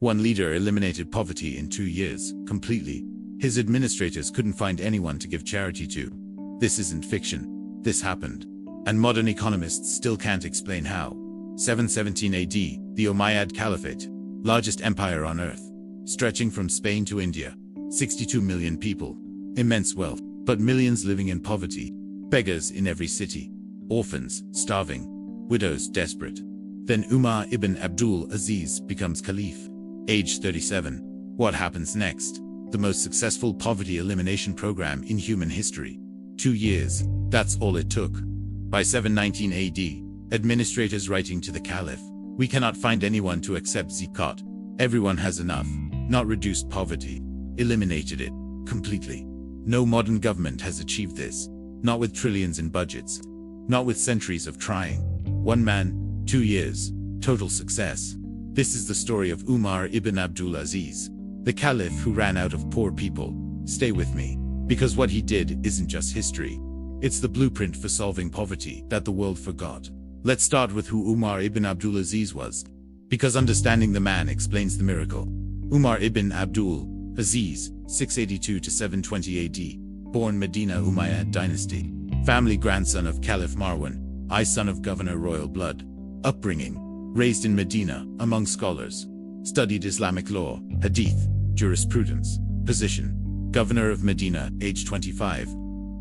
One leader eliminated poverty in 2 years, completely. His administrators couldn't find anyone to give charity to. This isn't fiction. This happened. And modern economists still can't explain how. 717 AD, the Umayyad Caliphate, largest empire on earth, stretching from Spain to India. 62 million people. Immense wealth, but millions living in poverty. Beggars in every city. Orphans, starving. Widows, desperate. Then Umar ibn Abdul Aziz becomes caliph. Age 37. What happens next? The most successful poverty elimination program in human history. 2 years. That's all it took. By 719 AD, administrators writing to the caliph, "We cannot find anyone to accept zakat. Everyone has enough." Not reduced poverty. Eliminated it. Completely. No modern government has achieved this. Not with trillions in budgets. Not with centuries of trying. One man, 2 years. Total success. This is the story of Umar ibn Abdul Aziz, the caliph who ran out of poor people. Stay with me. Because what he did isn't just history. It's the blueprint for solving poverty that the world forgot. Let's start with who Umar ibn Abdul Aziz was. Because understanding the man explains the miracle. Umar ibn Abdul Aziz, 682 to 720 AD, born Medina Umayyad dynasty. Family grandson of Caliph Marwan, son of governor royal blood. Upbringing. Raised in Medina, among scholars. Studied Islamic law, hadith, jurisprudence. Position. Governor of Medina, age 25.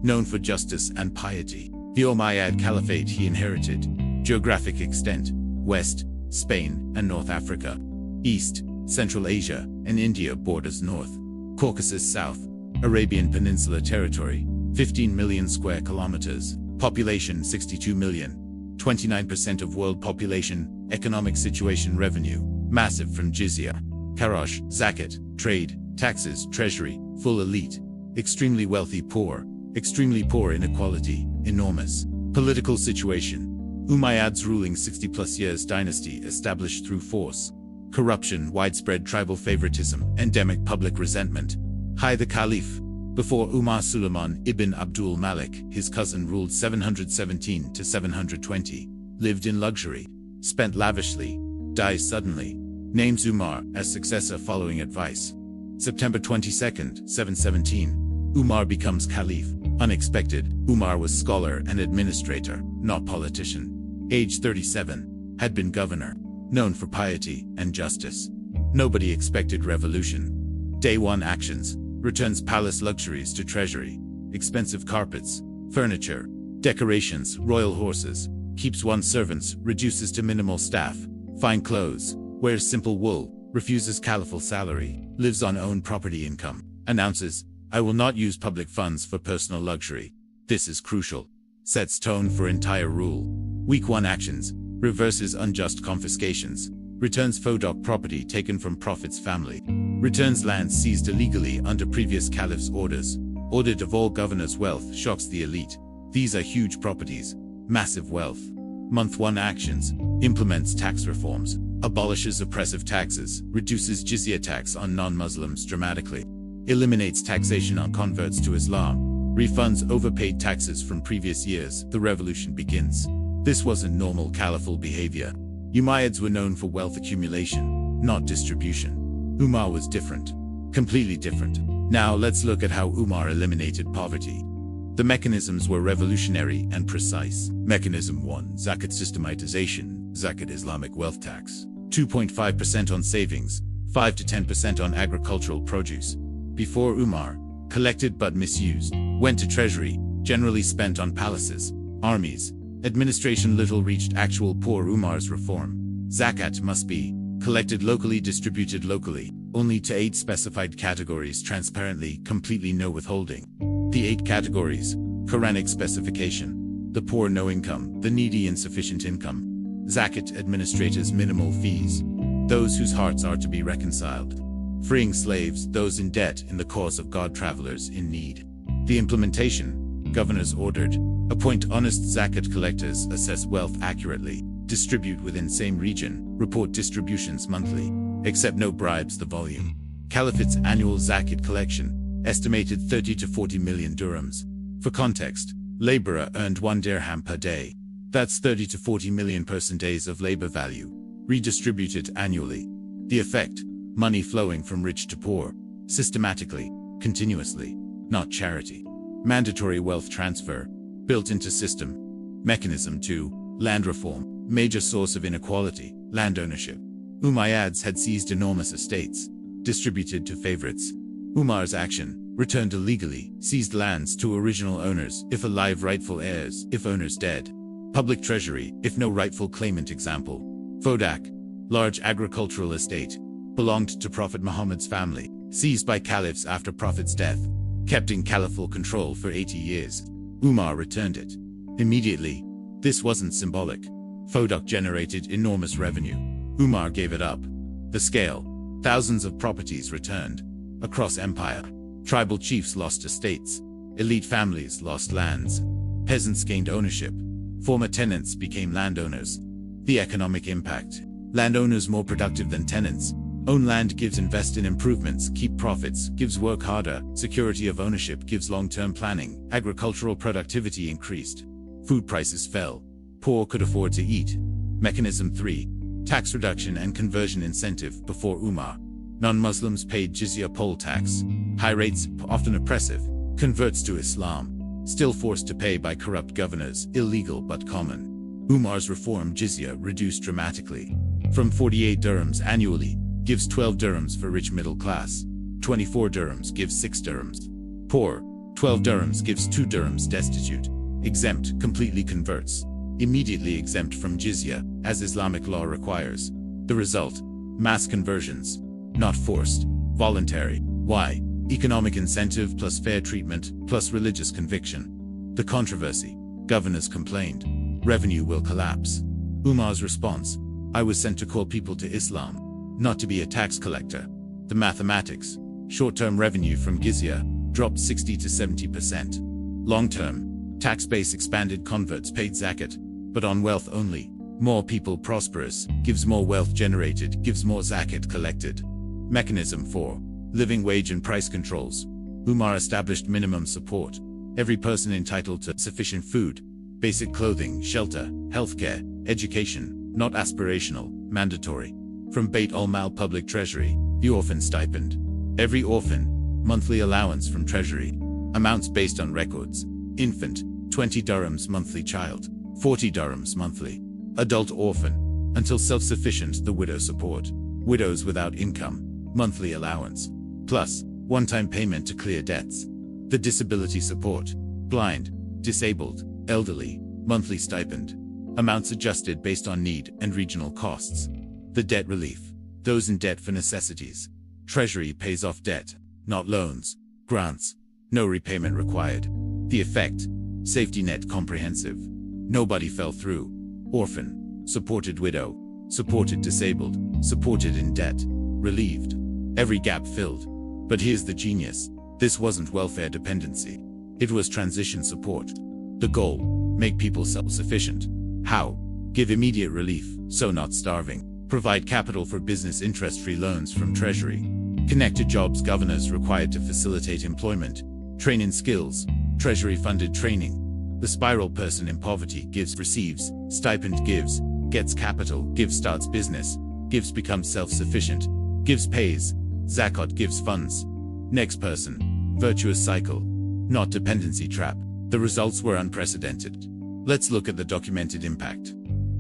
Known for justice and piety. The Umayyad Caliphate he inherited. Geographic extent. West, Spain, and North Africa. East, Central Asia, and India borders north. Caucasus south. Arabian Peninsula territory. 15 million square kilometers. Population 62 million. 29% of world population. Economic situation revenue. Massive from jizya, kharaj, zakat, trade, taxes, treasury. Full elite. Extremely wealthy poor. Extremely poor inequality. Enormous. Political situation. Umayyads ruling 60+ years dynasty established through force. Corruption, widespread tribal favoritism, endemic public resentment. High the Caliph. Before Umar Suleiman ibn Abdul Malik, his cousin ruled 717 to 720. Lived in luxury. Spent lavishly. Dies suddenly. Names Umar as successor following advice. September 22, 717. Umar becomes caliph. Unexpected. Umar was scholar and administrator, not politician. Age 37. Had been governor. Known for piety and justice. Nobody expected revolution. Day 1 actions. Returns palace luxuries to treasury. Expensive carpets, furniture, decorations, royal horses. Keeps 1 servants, reduces to minimal staff. Fine clothes. Wears simple wool. Refuses caliphal salary. Lives on own property income. Announces, "I will not use public funds for personal luxury." This is crucial. Sets tone for entire rule. Week 1 actions. Reverses unjust confiscations. Returns fodok property taken from Prophet's family. Returns land seized illegally under previous caliph's orders. Audit of all governors' wealth shocks the elite. These are huge properties. Massive wealth. Month 1 actions. Implements tax reforms. Abolishes oppressive taxes. Reduces jizya tax on non-Muslims dramatically. Eliminates taxation on converts to Islam. Refunds overpaid taxes from previous years. The revolution begins. This wasn't normal caliphal behavior. Umayyads were known for wealth accumulation, not distribution. Umar was different. Completely different. Now let's look at how Umar eliminated poverty. The mechanisms were revolutionary and precise. Mechanism 1. Zakat systematization. Zakat Islamic wealth tax. 2.5% on savings. 5 to 10% on agricultural produce. Before Umar, collected but misused. Went to treasury, generally spent on palaces, armies. Administration little reached actual poor. Umar's reform. Zakat must be collected locally, distributed locally, only to 8 specified categories transparently, completely no withholding. The 8 categories. Quranic specification. The poor no income, the needy insufficient income. Zakat administrators minimal fees. Those whose hearts are to be reconciled. Freeing slaves, those in debt in the cause of God, travelers in need. The implementation. Governors ordered. Appoint honest zakat collectors, assess wealth accurately, distribute within same region, report distributions monthly. Accept no bribes. The volume. Caliphate's annual zakat collection, estimated 30 to 40 million dirhams. For context, laborer earned 1 dirham per day. That's 30 to 40 million person days of labor value, redistributed annually. The effect. Money flowing from rich to poor, systematically, continuously, not charity. Mandatory wealth transfer, built into system. Mechanism 2, land reform, major source of inequality, land ownership. Umayyads had seized enormous estates, distributed to favorites. Umar's action, returned illegally, seized lands to original owners, if alive rightful heirs, if owners dead. Public treasury, if no rightful claimant. Example. Fodak, large agricultural estate, belonged to Prophet Muhammad's family, seized by caliphs after Prophet's death, kept in caliphal control for 80 years. Umar returned it. Immediately. This wasn't symbolic. Fodak generated enormous revenue. Umar gave it up. The scale. Thousands of properties returned. Across empire. Tribal chiefs lost estates. Elite families lost lands. Peasants gained ownership. Former tenants became landowners. The economic impact. Landowners more productive than tenants. Own land gives invest in improvements, keep profits, gives work harder, security of ownership gives long-term planning, agricultural productivity increased. Food prices fell. Poor could afford to eat. Mechanism 3. Tax reduction and conversion incentive before Umar. Non-Muslims paid jizya poll tax. High rates, often oppressive, converts to Islam. Still forced to pay by corrupt governors, illegal but common. Umar's reform jizya reduced dramatically. From 48 dirhams annually, gives 12 dirhams for rich middle class. 24 dirhams gives 6 dirhams. Poor. 12 dirhams gives 2 dirhams destitute. Exempt completely converts. Immediately exempt from jizya, as Islamic law requires. The result? Mass conversions. Not forced. Voluntary. Why? Economic incentive plus fair treatment, plus religious conviction. The controversy. Governors complained. Revenue will collapse. Umar's response. I was sent to call people to Islam, not to be a tax collector. The mathematics. Short-term revenue from jizya dropped 60 to 70%. Long-term, tax base expanded, converts paid zakat, but on wealth only. More people prosperous, gives more wealth generated, gives more zakat collected. Mechanism 4. Living wage and price controls. Umar established minimum support. Every person entitled to sufficient food, basic clothing, shelter, healthcare, education, not aspirational, mandatory. From Bait al-Mal public treasury, the orphan stipend. Every orphan, monthly allowance from treasury. Amounts based on records. Infant, 20 dirhams monthly. Child, 40 dirhams monthly. Adult orphan, until self-sufficient. The widow support. Widows without income, monthly allowance. Plus, one-time payment to clear debts. The disability support. Blind, disabled, elderly, monthly stipend. Amounts adjusted based on need and regional costs. The debt relief. Those in debt for necessities. Treasury pays off debt, not loans, grants. No repayment required. The effect. Safety net comprehensive. Nobody fell through. Orphan. Supported widow. Supported disabled. Supported in debt. Relieved. Every gap filled. But here's the genius. This wasn't welfare dependency. It was transition support. The goal. Make people self-sufficient. How? Give immediate relief, so not starving. Provide capital for business interest-free loans from Treasury. Connect to jobs governors required to facilitate employment. Train in skills. Treasury-funded training. The spiral. Person in poverty gives, receives, stipend gives, gets capital, gives, starts business, gives, becomes self-sufficient, gives, pays, zakat gives funds. Next person. Virtuous cycle. Not dependency trap. The results were unprecedented. Let's look at the documented impact.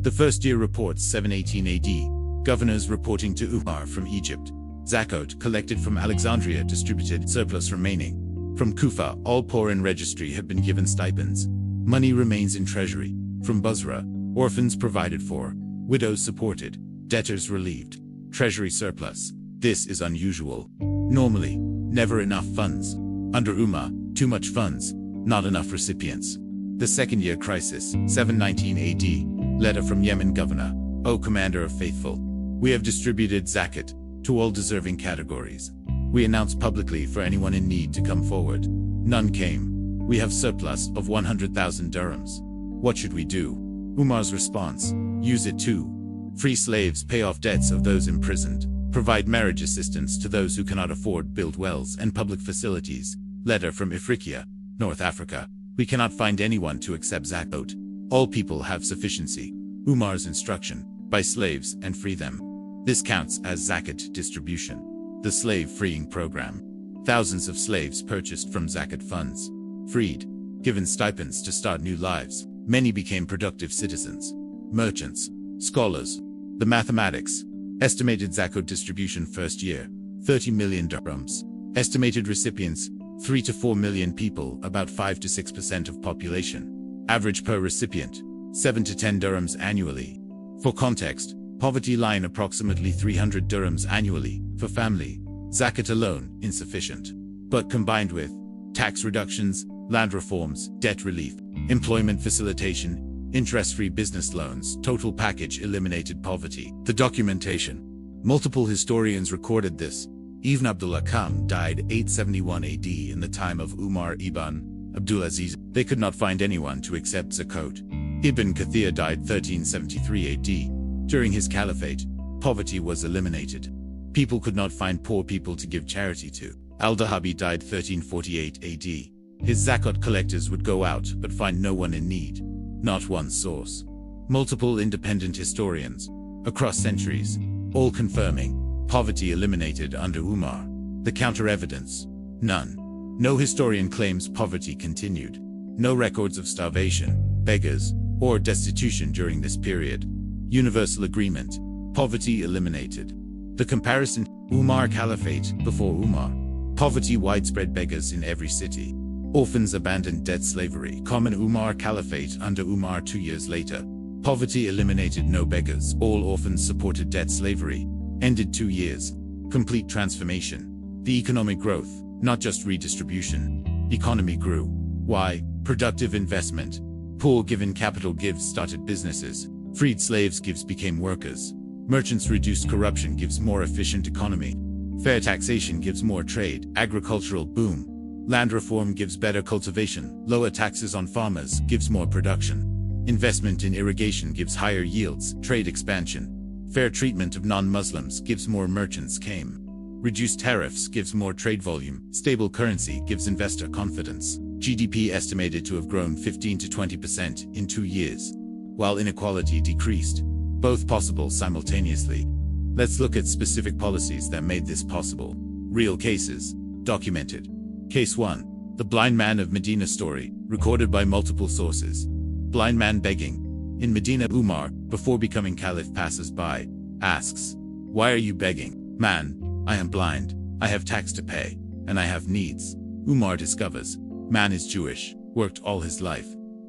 The first year reports 718 AD. Governors reporting to Umar from Egypt. Zakat collected from Alexandria distributed, surplus remaining. From Kufa, all poor in registry have been given stipends. Money remains in treasury. From Basra, orphans provided for, widows supported, debtors relieved. Treasury surplus. This is unusual. Normally, never enough funds. Under Umar, too much funds, not enough recipients. The second year crisis, 719 AD. Letter from Yemen governor. O commander of faithful. We have distributed zakat to all deserving categories. We announce publicly for anyone in need to come forward. None came. We have surplus of 100,000 dirhams. What should we do? Umar's response. Use it to free slaves, pay off debts of those imprisoned, provide marriage assistance to those who cannot afford, build wells and public facilities. Letter from Ifriqiya, North Africa. We cannot find anyone to accept zakat. All people have sufficiency. Umar's instruction. Buy slaves and free them. This counts as zakat distribution. The slave freeing program. Thousands of slaves purchased from zakat funds. Freed. Given stipends to start new lives. Many became productive citizens. Merchants. Scholars. The mathematics. Estimated zakat distribution first year. 30 million dirhams. Estimated recipients. 3 to 4 million people, about 5 to 6% of population. Average per recipient. 7 to 10 dirhams annually. For context, poverty line approximately 300 dirhams annually, for family. Zakat alone, insufficient. But combined with tax reductions, land reforms, debt relief, employment facilitation, interest-free business loans, total package eliminated poverty. The documentation. Multiple historians recorded this. Ibn Abdul Aziz died 871 AD in the time of Umar ibn Abdul Aziz. They could not find anyone to accept zakat. Ibn Kathir died 1373 AD. During his caliphate, poverty was eliminated. People could not find poor people to give charity to. Al-Dahabi died 1348 AD. His zakat collectors would go out but find no one in need. Not one source. Multiple independent historians, across centuries, all confirming poverty eliminated under Umar. The counter-evidence? None. No historian claims poverty continued. No records of starvation, beggars, or destitution during this period. Universal agreement. Poverty eliminated. The comparison. Umar Caliphate, before Umar. Poverty, widespread beggars in every city. Orphans abandoned, debt slavery. Common Umar Caliphate under Umar 2 years later. Poverty eliminated, no beggars. All orphans supported, debt slavery ended 2 years. Complete transformation. The economic growth, not just redistribution. Economy grew. Why? Productive investment. Poor given capital gives started businesses. Freed slaves gives became workers. Merchants reduced corruption gives more efficient economy. Fair taxation gives more trade. Agricultural boom. Land reform gives better cultivation. Lower taxes on farmers gives more production. Investment in irrigation gives higher yields. Trade expansion. Fair treatment of non-Muslims gives more merchants came. Reduced tariffs gives more trade volume. Stable currency gives investor confidence. GDP estimated to have grown 15 to 20% in 2 years, while inequality decreased. Both possible simultaneously. Let's look at specific policies that made this possible. Real cases. Documented. Case 1. The blind man of Medina story, recorded by multiple sources. Blind man begging. In Medina, Umar, before becoming caliph, passes by, asks, "Why are you begging?" "Man, I am blind, I have tax to pay, and I have needs." Umar discovers, man is Jewish, worked all his life,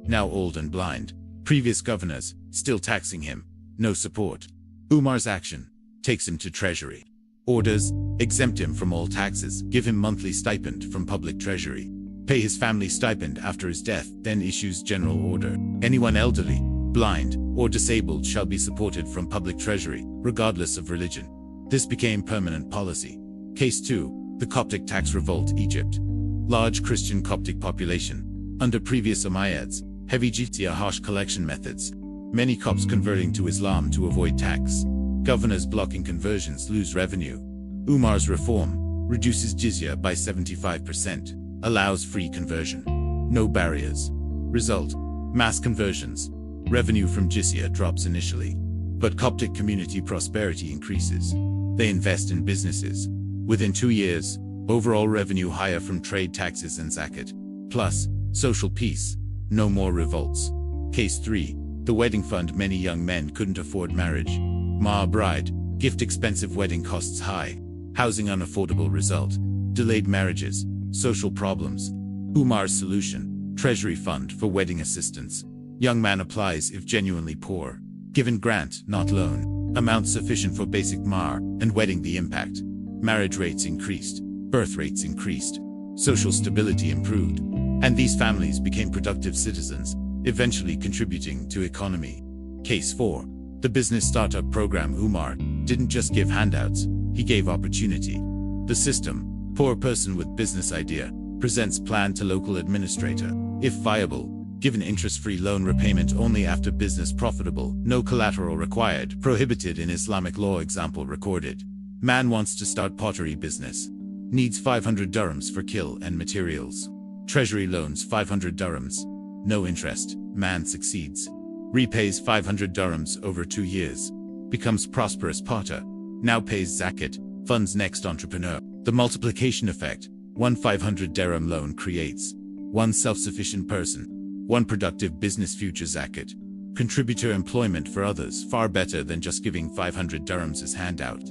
now old and blind. Previous governors, still taxing him, no support. Umar's action, takes him to treasury. Orders, exempt him from all taxes, give him monthly stipend from public treasury. Pay his family stipend after his death, then issues general order. Anyone elderly, blind, or disabled shall be supported from public treasury, regardless of religion. This became permanent policy. Case 2. The Coptic tax revolt, Egypt. Large Christian Coptic population. Under previous Umayyads, heavy jizya, harsh collection methods. Many Copts converting to Islam to avoid tax. Governors blocking conversions lose revenue. Umar's reform reduces jizya by 75%, allows free conversion. No barriers. Result: mass conversions. Revenue from jizya drops initially, but Coptic community prosperity increases. They invest in businesses. Within 2 years, overall revenue higher from trade, taxes and zakat. Plus, social peace. No more revolts. Case 3. The wedding fund. Many young men couldn't afford marriage. Ma bride, gift expensive, wedding costs high. Housing unaffordable. Result: delayed marriages, social problems. Umar's solution: treasury fund for wedding assistance. Young man applies if genuinely poor. Given grant, not loan. Amount sufficient for basic mahr and wedding. The impact: marriage rates increased, birth rates increased, social stability improved, and these families became productive citizens, eventually contributing to economy. Case 4. The business startup program. Umar didn't just give handouts, he gave opportunity. The system: poor person with business idea, presents plan to local administrator. If viable, given interest-free loan, repayment only after business profitable, no collateral required, prohibited in Islamic law. Example recorded. Man wants to start pottery business. Needs 500 dirhams for kill and materials. Treasury loans 500 dirhams. No interest. Man succeeds. Repays 500 dirhams over 2 years. Becomes prosperous potter. Now pays zakat. funds next entrepreneur. The multiplication effect. One 500 dirham loan creates one self-sufficient person, one productive business future zakat. Contributor employment for others, far better than just giving 500 dirhams as handout.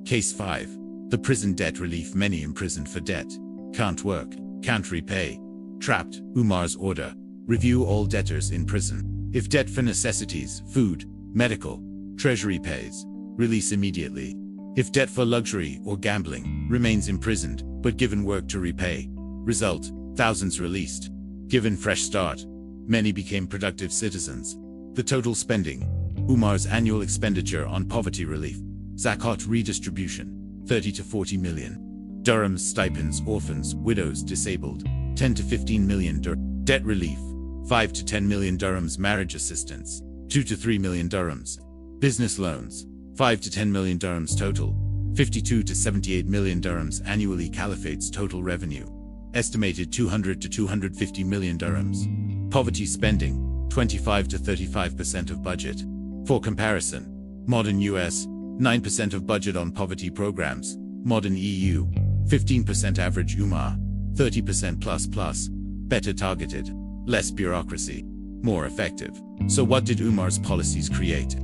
Case 5. The prison debt relief. Many imprisoned for debt. Can't work, can't repay. Trapped. Umar's order. Review all debtors in prison. If debt for necessities, food, medical, treasury pays, release immediately. If debt for luxury or gambling, remains imprisoned, but given work to repay. Result, thousands released. Given fresh start, many became productive citizens. The total spending. Umar's annual expenditure on poverty relief, zakat redistribution, 30 to 40 million. Dirhams, stipends, orphans, widows, disabled, 10 to 15 million dirhams. Debt relief, 5 to 10 million dirhams. Marriage assistance, 2 to 3 million dirhams. Business loans, 5 to 10 million dirhams total, 52 to 78 million dirhams annually. Caliphate's total revenue, estimated 200 to 250 million dirhams. Poverty spending, 25 to 35% of budget. For comparison, modern US, 9% of budget on poverty programs, modern EU, 15% average. Umar, 30% ++, better targeted, less bureaucracy, more effective. So what did Umar's policies create?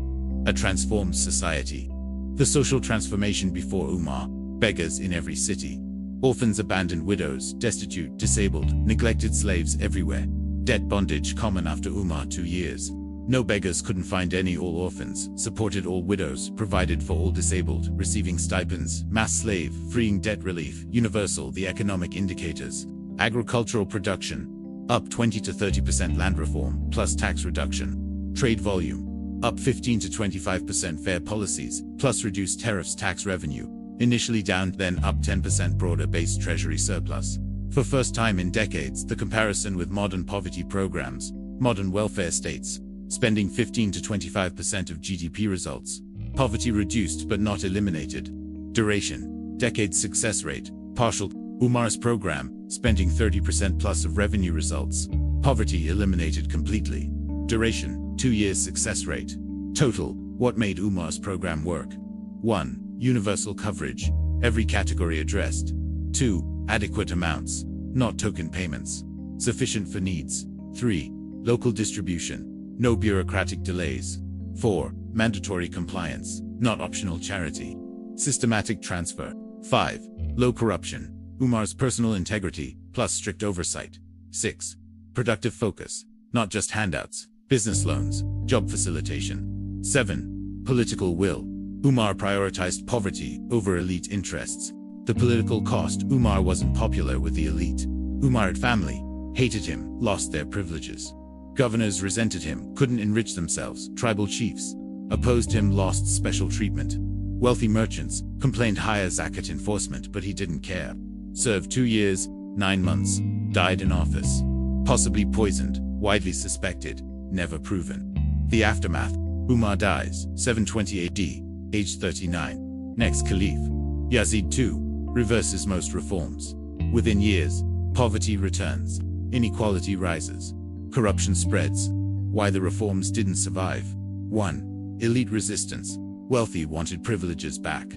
A transformed society. The social transformation before Umar: beggars in every city, orphans, abandoned widows, destitute, disabled, neglected, slaves everywhere. Debt bondage common after Umar 2 years. No beggars, couldn't find any. All orphans, supported all widows, provided for all disabled, receiving stipends, mass slave, freeing debt relief, universal. The economic indicators. Agricultural production, up 20 to 30%. Land reform, plus tax reduction. Trade volume, up 15 to 25%. Fair policies, plus reduced tariffs. Tax revenue, initially down, then up 10%. Broader-based treasury surplus. For first time in decades, the comparison with modern poverty programs, modern welfare states, spending 15 to 25% of GDP. Results. Poverty reduced but not eliminated. Duration, decades. Success rate, partial. Umar's program, spending 30% plus of revenue. Results. Poverty eliminated completely. Duration, 2 years. Success rate. Total, what made Umar's program work? 1. Universal coverage, every category addressed. 2. Adequate amounts, not token payments, sufficient for needs. 3. Local distribution, no bureaucratic delays. 4. Mandatory compliance, not optional charity. Systematic transfer. 5. Low corruption, Umar's personal integrity, plus strict oversight. 6. Productive focus, not just handouts, business loans, job facilitation. 7. Political will, Umar prioritized poverty over elite interests. The political cost. Umar wasn't popular with the elite. Umarid family hated him, lost their privileges. Governors resented him, couldn't enrich themselves. Tribal chiefs opposed him, lost special treatment. Wealthy merchants complained higher zakat enforcement, but he didn't care. Served 2 years, 9 months, died in office. Possibly poisoned, widely suspected, never proven. The aftermath. Umar dies, 720 AD, age 39. Next caliph, Yazid II, reverses most reforms. Within years, poverty returns, inequality rises, corruption spreads. Why the reforms didn't survive? 1. Elite resistance, wealthy wanted privileges back.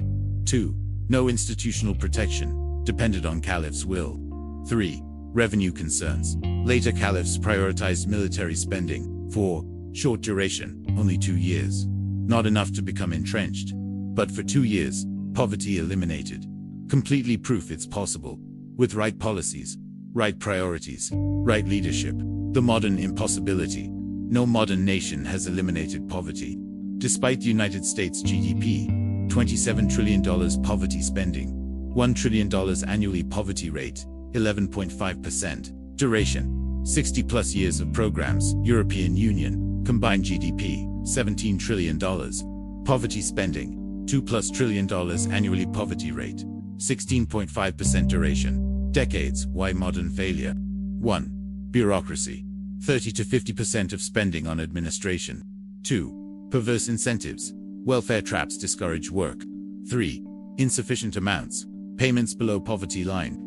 2. No institutional protection, depended on caliph's will. 3. Revenue concerns, later caliphs prioritized military spending. 4. Short duration, only 2 years. Not enough to become entrenched. But for 2 years, poverty eliminated. Completely proof it's possible. With right policies, right priorities, right leadership. The modern impossibility. No modern nation has eliminated poverty. Despite the United States GDP, $27 trillion poverty spending, $1 trillion annually. Poverty rate, 11.5%. Duration, 60 plus years of programs. European Union, combined GDP, $17 trillion. Poverty spending, $2+ trillion annually. Poverty rate, 16.5%. Duration, decades. Why modern failure? 1. Bureaucracy, 30 to 50% of spending on administration. 2. Perverse incentives, welfare traps discourage work. 3. Insufficient amounts, payments below poverty line.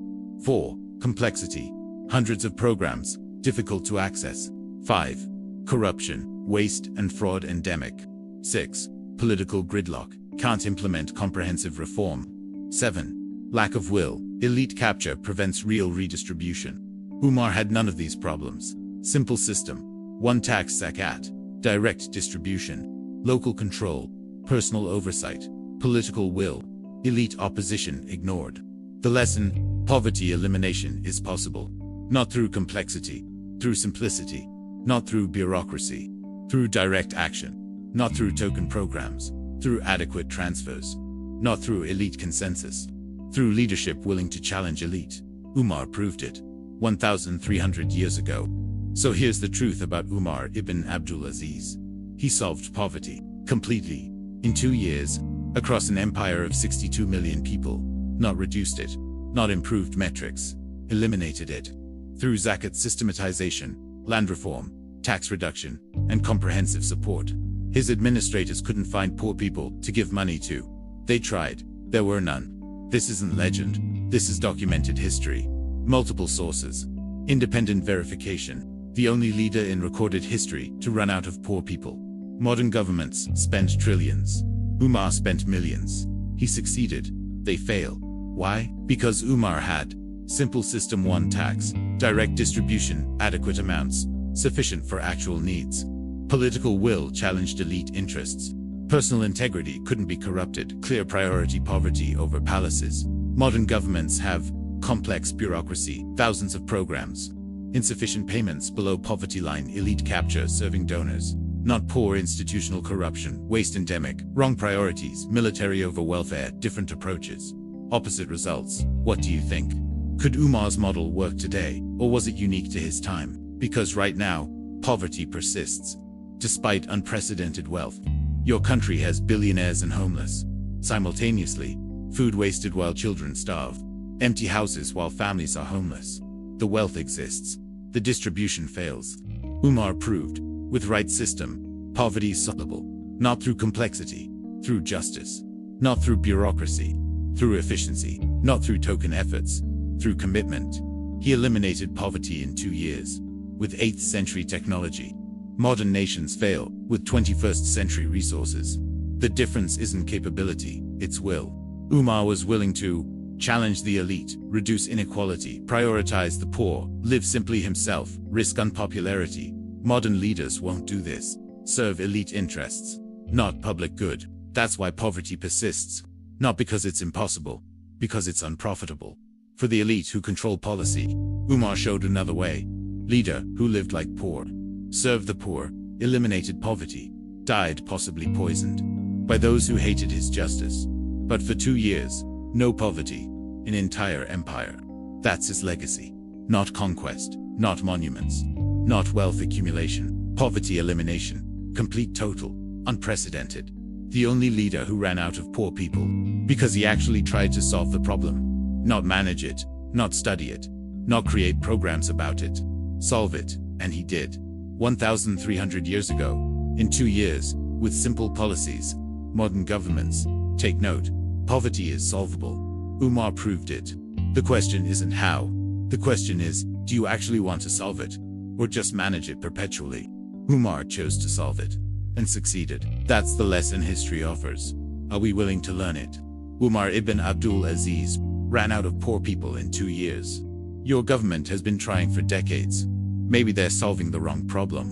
4. Complexity, hundreds of programs, difficult to access. 5. Corruption, waste and fraud endemic. 6. Political gridlock, can't implement comprehensive reform. 7. Lack of will. Elite capture prevents real redistribution. Umar had none of these problems. Simple system. One tax zakat. Direct distribution. Local control. Personal oversight. Political will. Elite opposition ignored. The lesson: poverty elimination is possible. Not through complexity, through simplicity. Not through bureaucracy, through direct action. Not through token programs, through adequate transfers. Not through elite consensus, through leadership willing to challenge elite. Umar proved it 1,300 years ago. So here's the truth about Umar ibn Abdul Aziz. He solved poverty completely in 2 years across an empire of 62 million people. Not reduced it, not improved metrics, eliminated it. Through zakat systematization, land reform, tax reduction, and comprehensive support. His administrators couldn't find poor people to give money to. They tried. There were none. This isn't legend. This is documented history. Multiple sources. Independent verification. The only leader in recorded history to run out of poor people. Modern governments spend trillions. Umar spent millions. He succeeded. They fail. Why? Because Umar had simple system: one tax, direct distribution, adequate amounts, sufficient for actual needs. Political will challenged elite interests. Personal integrity couldn't be corrupted. Clear priority: poverty over palaces. Modern governments have complex bureaucracy, thousands of programs, insufficient payments below poverty line, elite capture serving donors. Not poor institutional corruption, waste endemic, wrong priorities, military over welfare, different approaches. Opposite results. What do you think? Could Umar's model work today, or was it unique to his time? Because right now, poverty persists. Despite unprecedented wealth, your country has billionaires and homeless. Simultaneously, food wasted while children starve. Empty houses while families are homeless. The wealth exists. The distribution fails. Umar proved, with right system, poverty is solvable. Not through complexity, through justice. Not through bureaucracy, through efficiency. Not through token efforts, through commitment. He eliminated poverty in 2 years. With 8th century technology. Modern nations fail with 21st century resources. The difference isn't capability, it's will. Umar was willing to challenge the elite, reduce inequality, prioritize the poor, live simply himself, risk unpopularity. Modern leaders won't do this. Serve elite interests, not public good. That's why poverty persists. Not because it's impossible, because it's unprofitable. For the elite who control policy, Umar showed another way. Leader who lived like poor, served the poor, eliminated poverty, died possibly poisoned by those who hated his justice. But for 2 years, no poverty, an entire empire. That's his legacy. Not conquest, not monuments, not wealth accumulation, poverty elimination, complete, total, unprecedented. The only leader who ran out of poor people, because he actually tried to solve the problem. Not manage it, not study it, not create programs about it. Solve it, and he did. 1,300 years ago, in 2 years, with simple policies. Modern governments, take note, poverty is solvable. Umar proved it. The question isn't how. The question is, do you actually want to solve it? Or just manage it perpetually? Umar chose to solve it, and succeeded. That's the lesson history offers. Are we willing to learn it? Umar ibn Abdul Aziz ran out of poor people in 2 years. Your government has been trying for decades. Maybe they're solving the wrong problem.